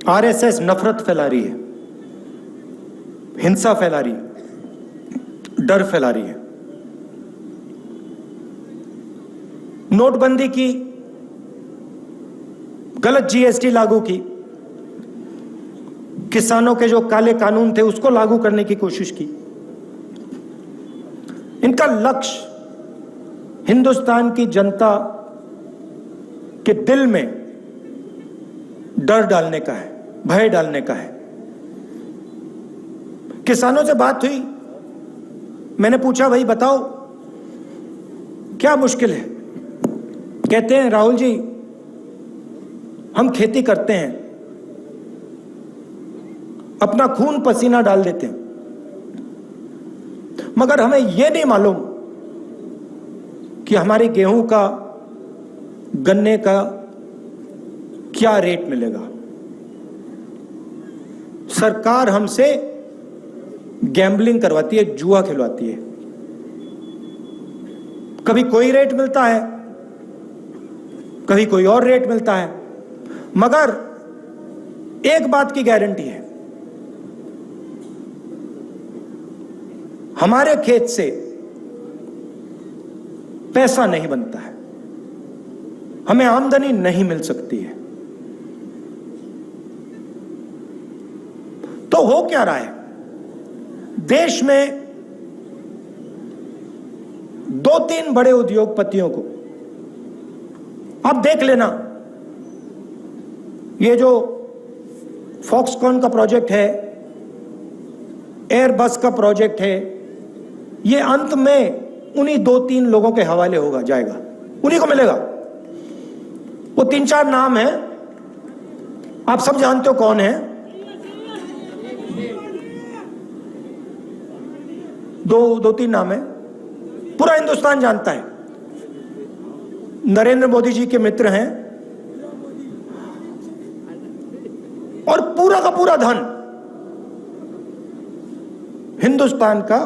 RSS नफरत फैला रही है, हिंसा फैला रही है, डर फैला रही है। नोटबंदी की, गलत जीएसटी लागू की, किसानों के जो काले कानून थे उसको लागू करने की कोशिश की। इनका लक्ष्य हिंदुस्तान की जनता के दिल में डर डालने का है, भय डालने का है। किसानों से बात हुई, मैंने पूछा भाई बताओ क्या मुश्किल है। कहते हैं राहुल जी हम खेती करते हैं, अपना खून पसीना डाल देते हैं, मगर हमें यह नहीं मालूम कि हमारी गेहूं का, गन्ने का क्या रेट मिलेगा। सरकार हमसे गैम्बलिंग करवाती है, जुआ खिलवाती है। कभी कोई रेट मिलता है, कभी कोई और रेट मिलता है, मगर एक बात की गारंटी है, हमारे खेत से पैसा नहीं बनता है, हमें आमदनी नहीं मिल सकती है। तो हो क्या रहा है देश में? 2-3 बड़े उद्योगपतियों को आप देख लेना, ये जो फॉक्सकॉन का प्रोजेक्ट है, एयरबस का प्रोजेक्ट है, ये अंत में उन्हीं 2-3 लोगों के हवाले होगा, जाएगा, उन्हीं को मिलेगा। वो 3-4 नाम हैं, आप सब जानते हो कौन है। दो तीन नाम है, पूरा हिंदुस्तान जानता है। नरेंद्र मोदी जी के मित्र हैं और पूरा का पूरा धन हिंदुस्तान का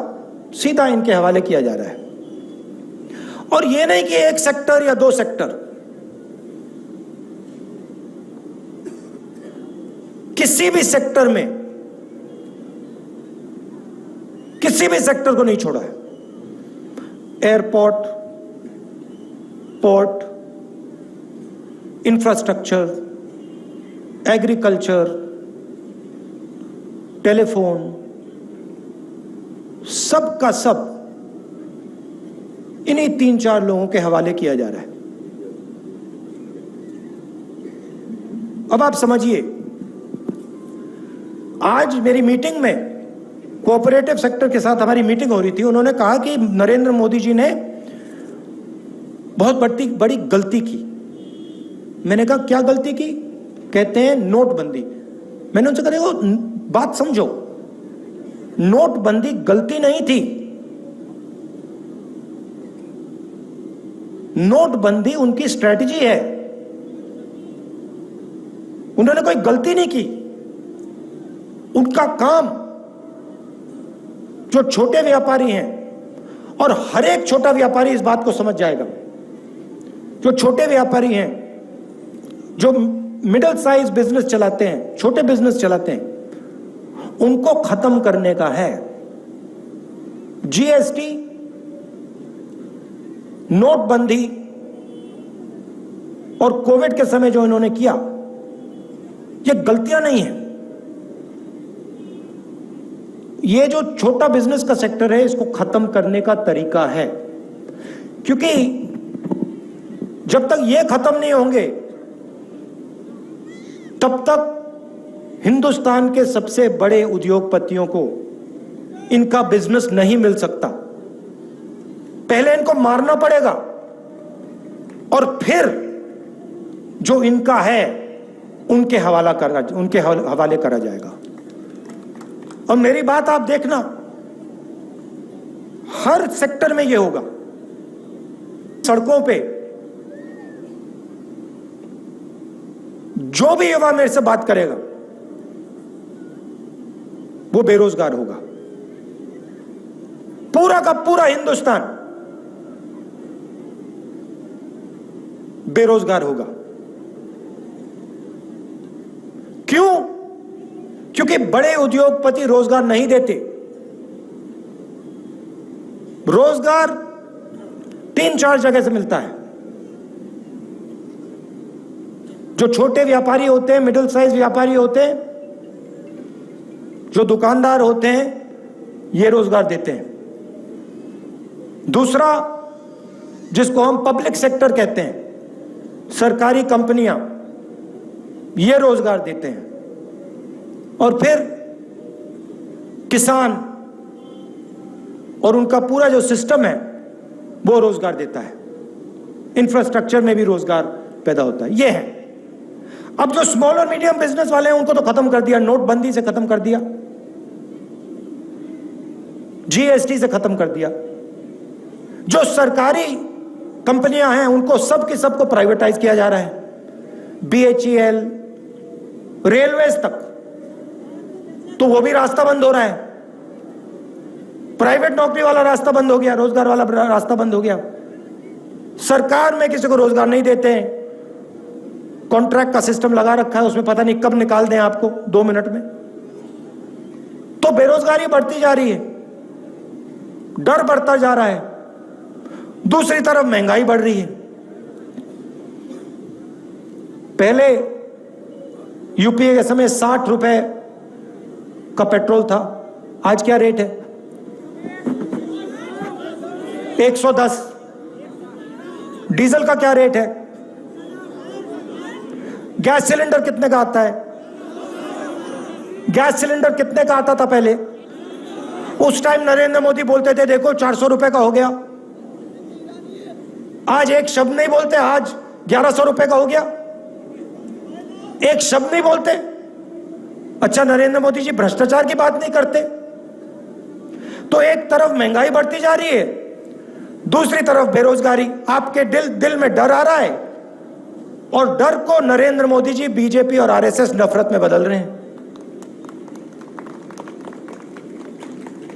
सीधा इनके हवाले किया जा रहा है। और यह नहीं कि एक सेक्टर या 2 सेक्टर, किसी भी सेक्टर में, किसी भी सेक्टर को नहीं छोड़ा है। Airport, port, infrastructure, agriculture, telephone, सब का सब इन्हीं 3-4 लोगों के हवाले किया जा रहा है। अब आप समझिए, आज मेरी मीटिंग में कोऑपरेटिव सेक्टर के साथ हमारी मीटिंग हो रही थी। उन्होंने कहा कि नरेंद्र मोदी जी ने बहुत बड़ी गलती की। मैंने कहा क्या गलती की? कहते हैं नोटबंदी। मैंने उनसे कहा देखो बात समझो, नोटबंदी गलती नहीं थी, नोटबंदी उनकी स्ट्रेटजी है। उन्होंने कोई गलती नहीं की। उनका काम, जो छोटे व्यापारी हैं, और हर एक छोटा व्यापारी इस बात को समझ जाएगा, जो छोटे व्यापारी हैं, जो मिडिल साइज बिजनेस चलाते हैं, छोटे बिजनेस चलाते हैं, उनको खत्म करने का है। जीएसटी, नोटबंदी और कोविड के समय जो इन्होंने किया, ये गलतियां नहीं है। ये जो छोटा बिजनेस का सेक्टर है, इसको खत्म करने का तरीका है। क्योंकि जब तक ये खत्म नहीं होंगे, तब तक हिंदुस्तान के सबसे बड़े उद्योगपतियों को इनका बिजनेस नहीं मिल सकता। पहले इनको मारना पड़ेगा और फिर जो इनका है उनके हवाले करा जाएगा। और मेरी बात आप देखना, हर सेक्टर में यह होगा। सड़कों पे जो भी युवा मेरे से बात करेगा वो बेरोजगार होगा। पूरा का पूरा हिंदुस्तान बेरोजगार होगा। क्यों? क्योंकि बड़े उद्योगपति रोजगार नहीं देते। रोजगार 3-4 जगह से मिलता है। जो छोटे व्यापारी होते हैं, मिडिल साइज व्यापारी होते हैं, जो दुकानदार होते हैं, ये रोजगार देते हैं। दूसरा, जिसको हम पब्लिक सेक्टर कहते हैं, सरकारी कंपनियां, ये रोजगार देते हैं। और फिर किसान और उनका पूरा जो सिस्टम है वो रोजगार देता है। इंफ्रास्ट्रक्चर में भी रोजगार पैदा होता है। ये है। अब जो स्मॉल और मीडियम बिजनेस वाले हैं उनको तो खत्म कर दिया, नोटबंदी से खत्म कर दिया, जीएसटी से खत्म कर दिया। जो सरकारी कंपनियां हैं उनको सब के सबको प्राइवेटाइज किया जा रहा है, बीएचईएल, रेलवेज तक, तो वो भी रास्ता बंद हो रहा है। प्राइवेट नौकरी वाला रास्ता बंद हो गया, रोजगार वाला रास्ता बंद हो गया। सरकार में किसी को रोजगार नहीं देते हैं, कॉन्ट्रैक्ट का सिस्टम लगा रखा है, उसमें पता नहीं कब निकाल दें आपको 2 मिनट में। तो बेरोजगारी बढ़ती जा रही है, डर बढ़ता जा रहा है। दूसरी तरफ महंगाई बढ़ रही है। पहले यूपीए के समय 60 रुपए का पेट्रोल था, आज क्या रेट है? 110। डीजल का क्या रेट है? गैस सिलेंडर कितने का आता है? गैस सिलेंडर कितने का आता था पहले? उस टाइम नरेंद्र मोदी बोलते थे देखो 400 रुपए का हो गया। आज एक शब्द नहीं बोलते, आज 1100 रुपए का हो गया। एक शब्द नहीं बोलते। अच्छा, नरेंद्र मोदी जी भ्रष्टाचार की बात नहीं करते। तो एक तरफ महंगाई बढ़ती जा रही है, दूसरी तरफ बेरोजगारी। आपके दिल में डर आ रहा है, और डर को नरेंद्र मोदी जी, बीजेपी और आरएसएस नफरत में बदल रहे हैं।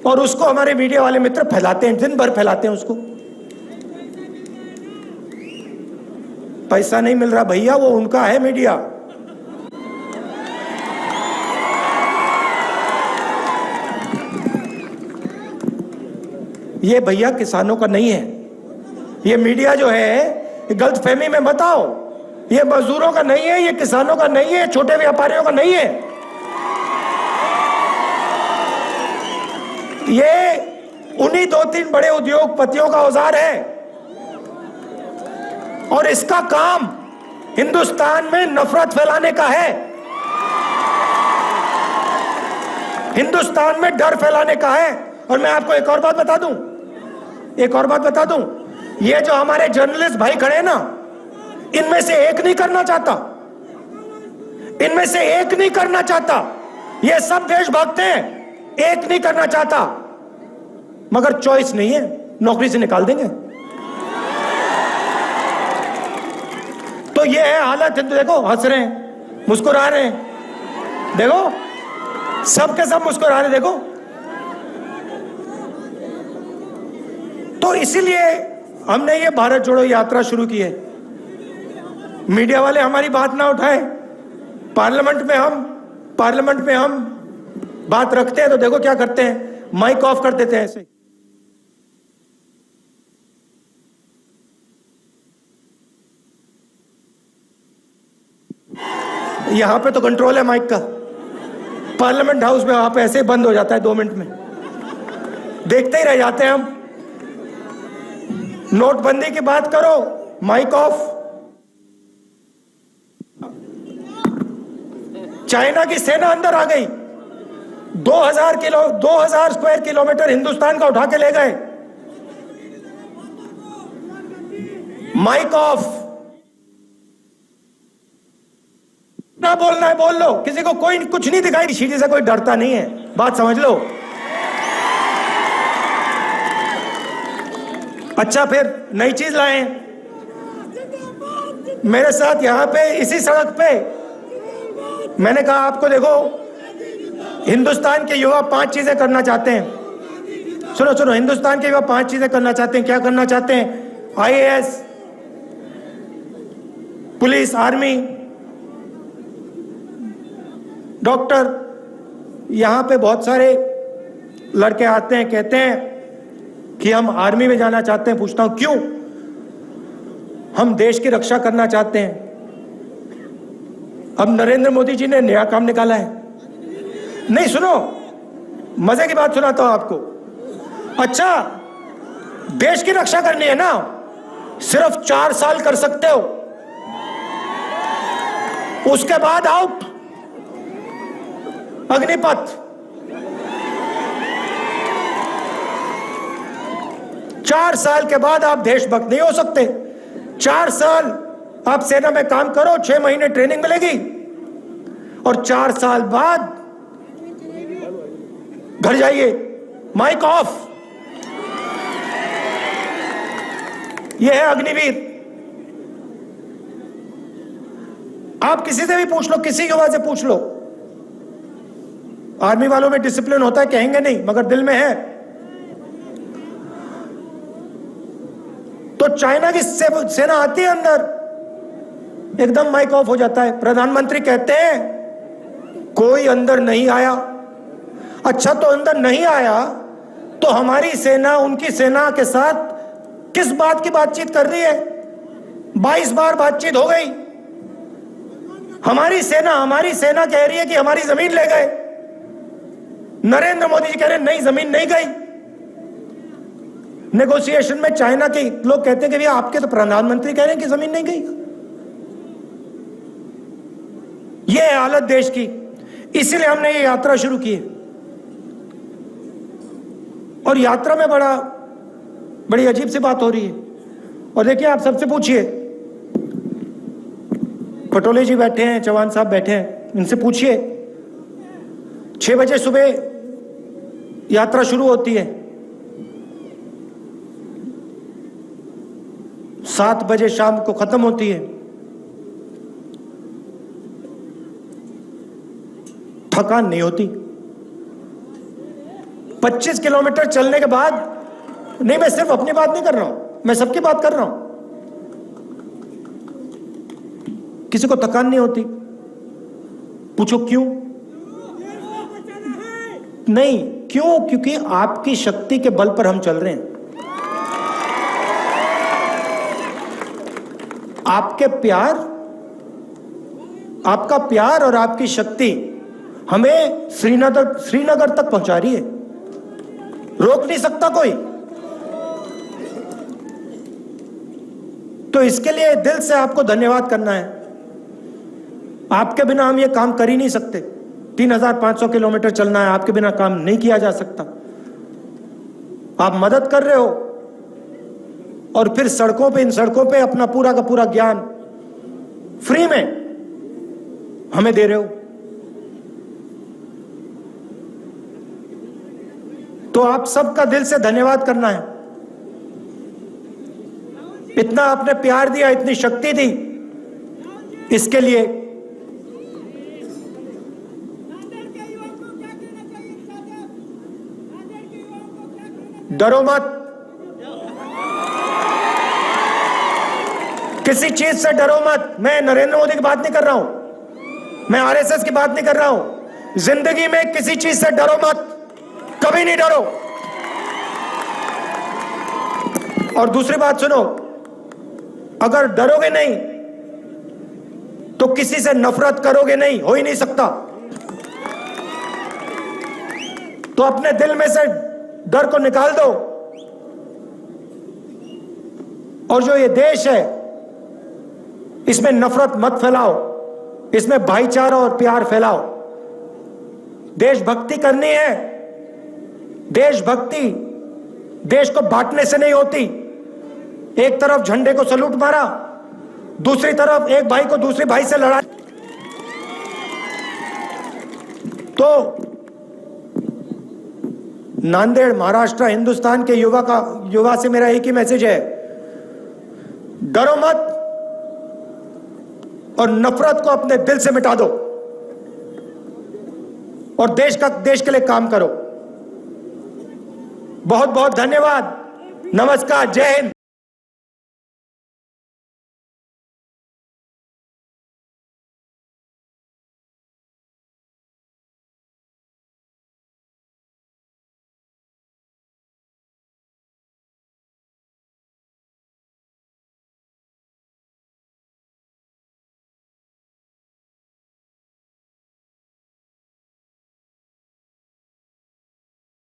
और उसको हमारे मीडिया वाले मित्र फैलाते हैं, दिन भर फैलाते हैं उसको। पैसा नहीं मिल रहा भैया, वो उनका है मीडिया। ये भैया किसानों का नहीं है। ये मीडिया जो है, गलतफहमी में मत आओ, ये मजदूरों का नहीं है, ये किसानों का नहीं है, छोटे व्यापारियों का नहीं है। ये उन्हीं 2-3 बड़े उद्योगपतियों का औजार है। और इसका काम हिंदुस्तान में नफरत फैलाने का है, हिंदुस्तान में डर फैलाने का है। और मैं आपको एक और बात बता दूं, ये जो हमारे जर्नलिस्ट भाई खड़े हैं ना, इनमें से एक नहीं करना चाहता, ये सब देशभक्त हैं, एक नहीं करना चाहता, मगर चॉइस नहीं है, नौकरी से निकाल देंगे। तो ये है हालत। देखो हंस रहे हैं, मुस्कुरा रहे हैं, देखो सबके सब मुस्कुरा रहे, देखो। तो इसीलिए हमने ये भारत जोड़ो यात्रा शुरू की है। मीडिया वाले हमारी बात ना उठाए, पार्लियामेंट में हम बात रखते हैं तो देखो क्या करते हैं, माइक ऑफ कर देते हैं ऐसे। यहां पे तो कंट्रोल है माइक का, पार्लियामेंट हाउस में वहां पे ऐसे बंद हो जाता है 2 मिनट में, देखते ही रह जाते हैं हम। नोटबंदी की बात करो, माइक ऑफ। चाइना की सेना अंदर आ गई, 2000 स्क्वायर किलोमीटर हिंदुस्तान का उठा के ले गए, माइक ऑफ। ना बोलना है बोल लो, किसी को कोई कुछ नहीं दिखाई, सीढ़ी से कोई डरता नहीं है, बात समझ लो। अच्छा, फिर नई चीज लाए मेरे साथ यहां पे इसी सड़क पे। मैंने कहा आपको देखो, हिंदुस्तान के युवा 5 चीजें करना चाहते हैं। सुनो, हिंदुस्तान के युवा 5 चीजें करना चाहते हैं। क्या करना चाहते हैं? आईएएस, पुलिस, आर्मी, डॉक्टर, यहाँ पे बहुत सारे लड़के आते हैं, कहते हैं कि हम आर्मी में जाना चाहते हैं। पूछता हूं क्यों? हम देश की रक्षा करना चाहते हैं। अब नरेंद्र मोदी जी ने नया काम निकाला है। नहीं, सुनो, मजे की बात सुनाता हूं आपको। अच्छा, देश की रक्षा करनी है ना, सिर्फ 4 साल कर सकते हो, उसके बाद आउट, अग्निपथ। 4 साल के बाद आप देशभक्त नहीं हो सकते। 4 साल आप सेना में काम करो, 6 महीने ट्रेनिंग मिलेगी, और 4 साल बाद घर जाइए, माइक ऑफ। यह है अग्निवीर। आप किसी से भी पूछ लो, किसी युवा से पूछ लो, आर्मी वालों में डिसिप्लिन होता है कहेंगे नहीं, मगर दिल में है। तो चाइना की सेना आती है अंदर, एकदम माइक ऑफ हो जाता है। प्रधानमंत्री कहते हैं कोई अंदर नहीं आया। अच्छा, तो अंदर नहीं आया तो हमारी सेना उनकी सेना के साथ किस बात की बातचीत कर रही है? 22 बार बातचीत हो गई। हमारी सेना कह रही है कि हमारी जमीन ले गए। नरेंद्र मोदी जी कह रहे हैं नहीं, जमीन नहीं गई। नेगोशिएशन में चाइना के लोग कहते हैं कि भैया आपके तो प्रधानमंत्री कह रहे हैं कि जमीन नहीं गई। यह है हालत देश की। इसीलिए हमने ये यात्रा शुरू की है। और यात्रा में बड़ी अजीब सी बात हो रही है। और देखिए, आप सबसे पूछिए, पटोले जी बैठे हैं, चौहान साहब बैठे हैं, इनसे पूछिए। 6 बजे सुबह यात्रा शुरू होती है, 7 बजे शाम को खत्म होती है। थकान नहीं होती। 25 किलोमीटर चलने के बाद, नहीं, मैं सिर्फ अपनी बात नहीं कर रहा हूं, मैं सबकी बात कर रहा हूं, किसी को थकान नहीं होती। पूछो क्यों? नहीं, क्यों? क्योंकि आपकी शक्ति के बल पर हम चल रहे हैं। आपका प्यार और आपकी शक्ति हमें श्रीनगर तक पहुंचा रही है। रोक नहीं सकता कोई। तो इसके लिए दिल से आपको धन्यवाद करना है। आपके बिना हम ये काम कर ही नहीं सकते। 3500 किलोमीटर चलना है, आपके बिना काम नहीं किया जा सकता। आप मदद कर रहे हो और फिर इन सड़कों पे अपना पूरा का पूरा ज्ञान फ्री में हमें दे रहे हो। तो आप सबका दिल से धन्यवाद करना है। इतना आपने प्यार दिया, इतनी शक्ति दी, इसके लिए डरो मत। किसी चीज से डरो मत। मैं नरेंद्र मोदी की बात नहीं कर रहा हूं, मैं आरएसएस की बात नहीं कर रहा हूं। जिंदगी में किसी चीज से डरो मत, कभी नहीं डरो। और दूसरी बात सुनो, अगर डरोगे नहीं तो किसी से नफरत करोगे नहीं, हो ही नहीं सकता। तो अपने दिल में से डर को निकाल दो, और जो ये देश है इसमें नफरत मत फैलाओ, इसमें भाईचारा और प्यार फैलाओ। देशभक्ति करनी है। देशभक्ति देश को बांटने से नहीं होती। एक तरफ झंडे को सलूट मारा, दूसरी तरफ एक भाई को दूसरे भाई से लड़ा। तो नांदेड़, महाराष्ट्र, हिंदुस्तान के युवा से मेरा एक ही मैसेज है, डरो मत और नफरत को अपने दिल से मिटा दो और देश के लिए काम करो। बहुत बहुत धन्यवाद। नमस्कार, जय हिंद।